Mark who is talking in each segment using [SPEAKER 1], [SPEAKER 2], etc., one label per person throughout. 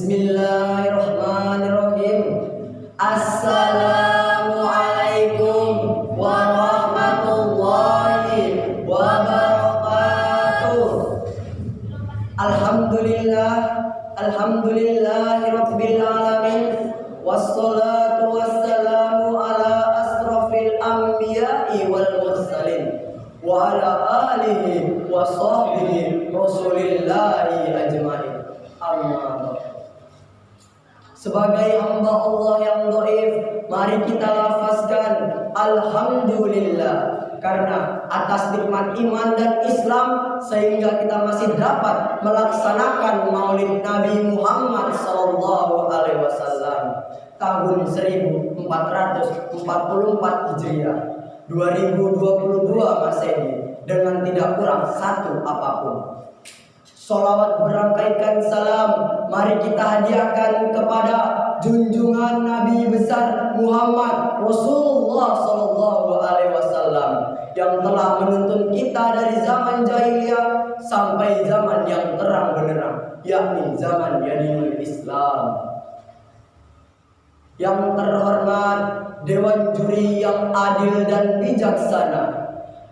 [SPEAKER 1] Bismillahirrahmanirrahim. Assalamualaikum warahmatullahi wabarakatuh. Alhamdulillahirabbil alamin. Wassalatu wassalamu ala asrofil anbiya'i wal mursalin wa ala alihi wa sahbihi rasulillahi ajma'in. Sebagai hamba Allah yang dhaif, mari kita lafazkan alhamdulillah, karena atas nikmat iman dan Islam sehingga kita masih dapat melaksanakan Maulid Nabi Muhammad sallallahu alaihi wasallam tahun 1444 Hijriah 2022 Masehi dengan tidak kurang satu apapun. Sholawat berangkaikan salam mari kita hadiahkan kepada junjungan Nabi besar Muhammad Rasulullah sallallahu alaihi wasallam yang telah menuntun kita dari zaman jahiliyah sampai zaman yang terang benderang, yakni zaman Yadinul Islam. Yang terhormat Dewan Juri yang adil dan bijaksana,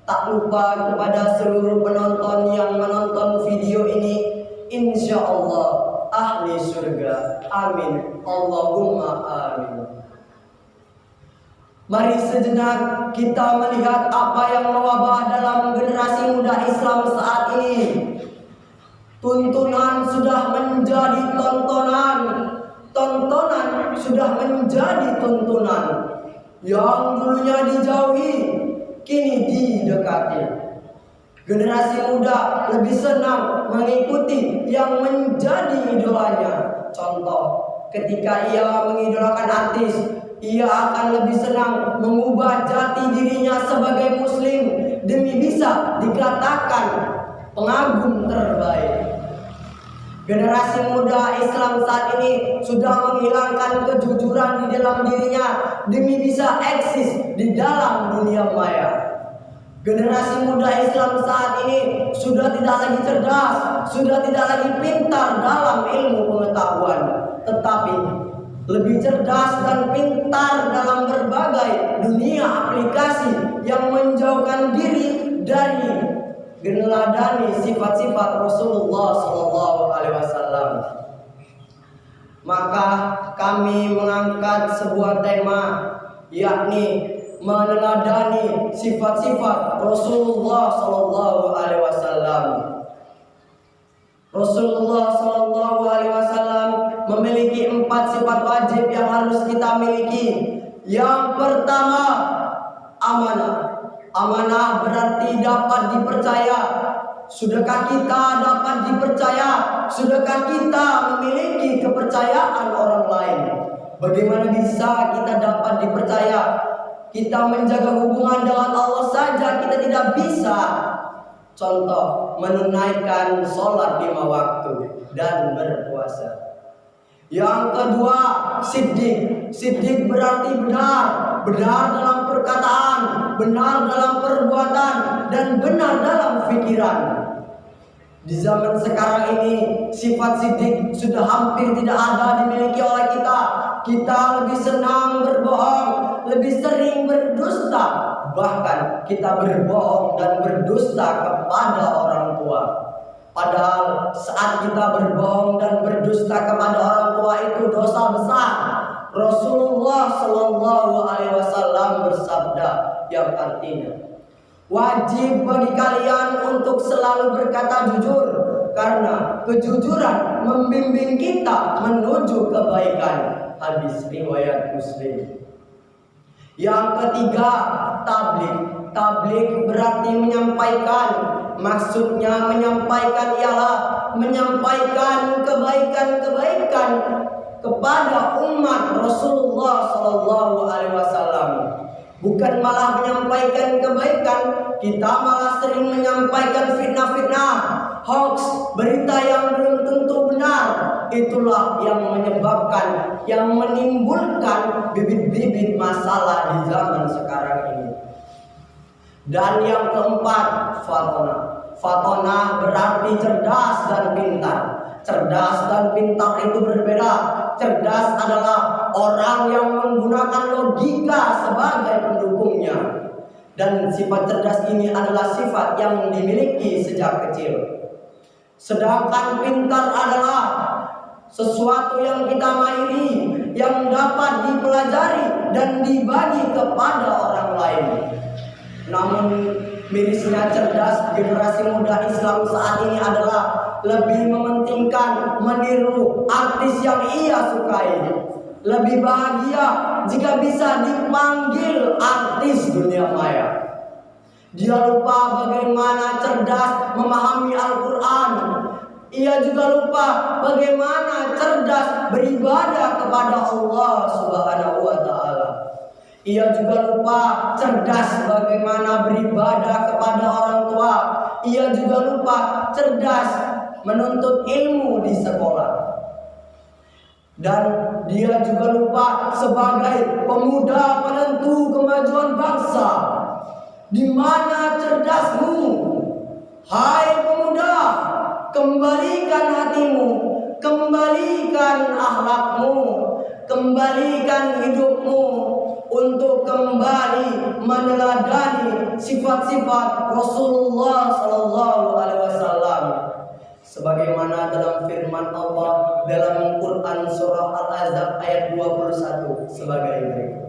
[SPEAKER 1] tak lupa kepada seluruh penonton yang menonton video ini, insya Allah ahli surga, amin Allahumma amin. Mari sejenak kita melihat apa yang mewabah dalam generasi muda Islam saat ini. Tuntunan sudah menjadi tontonan, tontonan sudah menjadi tuntunan. Yang dulunya dijauhi kini didekati. Generasi muda lebih senang mengikuti yang menjadi idolanya. Contoh, ketika ia mengidolakan artis, ia akan lebih senang mengubah jati dirinya sebagai muslim demi bisa dikatakan pengagum terbaik. Generasi muda Islam saat ini sudah menghilangkan kejujuran di dalam dirinya demi bisa eksis di dalam dunia maya. Generasi muda Islam saat ini sudah tidak lagi cerdas, sudah tidak lagi pintar dalam ilmu pengetahuan, tetapi lebih cerdas dan pintar dalam berbagai dunia aplikasi yang menjauhkan diri dari meneladani sifat-sifat Rasulullah SAW. Maka kami mengangkat sebuah tema, yakni meneladani sifat-sifat Rasulullah SAW. Rasulullah SAW memiliki 4 sifat wajib yang harus kita miliki. Yang pertama, amanah. Amanah berarti dapat dipercaya. Sudahkah kita dapat dipercaya? Sudahkah kita memiliki kepercayaan orang lain? Bagaimana bisa kita dapat dipercaya? Kita menjaga hubungan dengan Allah saja kita tidak bisa. Contoh, menunaikan sholat 5 waktu dan berpuasa. Yang kedua, siddiq. Siddiq berarti benar. Benar dalam perkataan, benar dalam perbuatan, dan benar dalam pikiran. Di zaman sekarang ini, sifat siddiq sudah hampir tidak ada dimiliki oleh kita. Kita lebih senang berbohong, lebih sering berdusta. Bahkan kita berbohong dan berdusta kepada orang tua. Padahal saat kita berbohong dan berdusta kepada orang tua itu dosa besar. Rasulullah SAW bersabda yang artinya, wajib bagi kalian untuk selalu berkata jujur, karena kejujuran membimbing kita menuju kebaikan. Hadis riwayat Muslim. Yang ketiga, tabligh. Tabligh berarti menyampaikan. Maksudnya menyampaikan ialah menyampaikan kebaikan-kebaikan kepada umat Rasulullah SAW. Bukan malah menyampaikan kebaikan, kita malah sering menyampaikan fitnah-fitnah, hoax, berita yang belum tentu benar. Itulah yang menyebabkan, yang menimbulkan bibit-bibit masalah di zaman sekarang ini. Dan yang keempat, fatonah. Fatonah berarti cerdas dan pintar. Cerdas dan pintar itu berbeda. Cerdas adalah orang yang menggunakan logika sebagai pendukungnya. Dan sifat cerdas ini adalah sifat yang dimiliki sejak kecil. Sedangkan pintar adalah sesuatu yang kita mahiri, yang dapat dipelajari dan dibagi kepada orang lain. Namun mirisnya cerdas generasi muda Islam saat ini adalah lebih mementingkan meniru artis yang ia sukai. Lebih bahagia jika bisa dipanggil artis dunia maya. Dia lupa bagaimana cerdas memahami Al-Quran. Ia juga lupa bagaimana cerdas beribadah kepada Allah Subhanahu wa Ta'ala. Ia juga lupa cerdas bagaimana beribadah kepada orang tua. Ia juga lupa cerdas menuntut ilmu di sekolah. Dan dia juga lupa sebagai pemuda penentu kemajuan bangsa. Di mana cerdasmu? Hai pemuda, kembalikan hatimu, kembalikan akhlakmu, kembalikan hidupmu untuk kembali meneladani sifat-sifat Rasulullah Sallallahu Alaihi Wasallam. Sebagaimana dalam firman Allah dalam Quran surah Al-Ahzab ayat 21 sebagai berikut.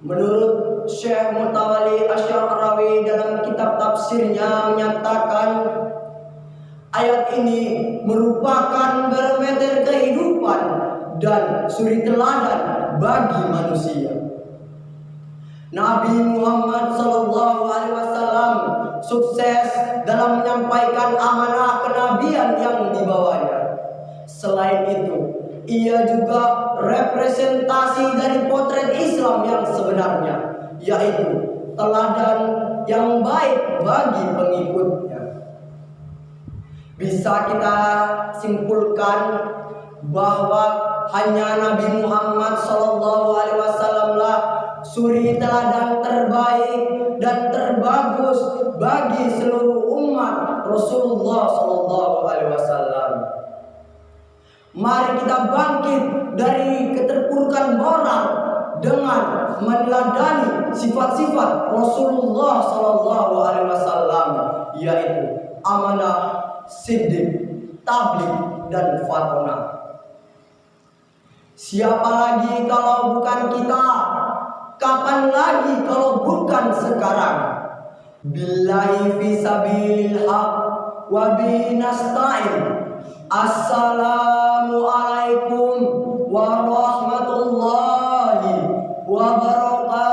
[SPEAKER 1] Menurut Syekh Mutawalli Asy-Sya'rawi dalam kitab tafsirnya menyatakan Ayat ini merupakan barometer kehidupan dan suri teladan bagi manusia. Nabi Muhammad SAW sukses dalam menyampaikan amanah kenabian yang dibawanya. Selain itu, ia juga representasi dari potret Islam yang sebenarnya, yaitu teladan yang baik bagi pengikutnya. Bisa kita simpulkan bahwa hanya Nabi Muhammad SAW lah suri teladan terbaik dan terbagus bagi seluruh umat Rasulullah SAW. Mari kita bangkit dari keterpurukan moral dengan meneladani sifat-sifat Rasulullah SAW, yaitu amanah, siddiq, tabligh, dan fatonah. Siapa lagi kalau bukan kita? Kapan lagi kalau bukan sekarang? Billahi fi sabilil haq wa bihi nasta'in. Assalamualaikum warahmatullahi wabarakatuh.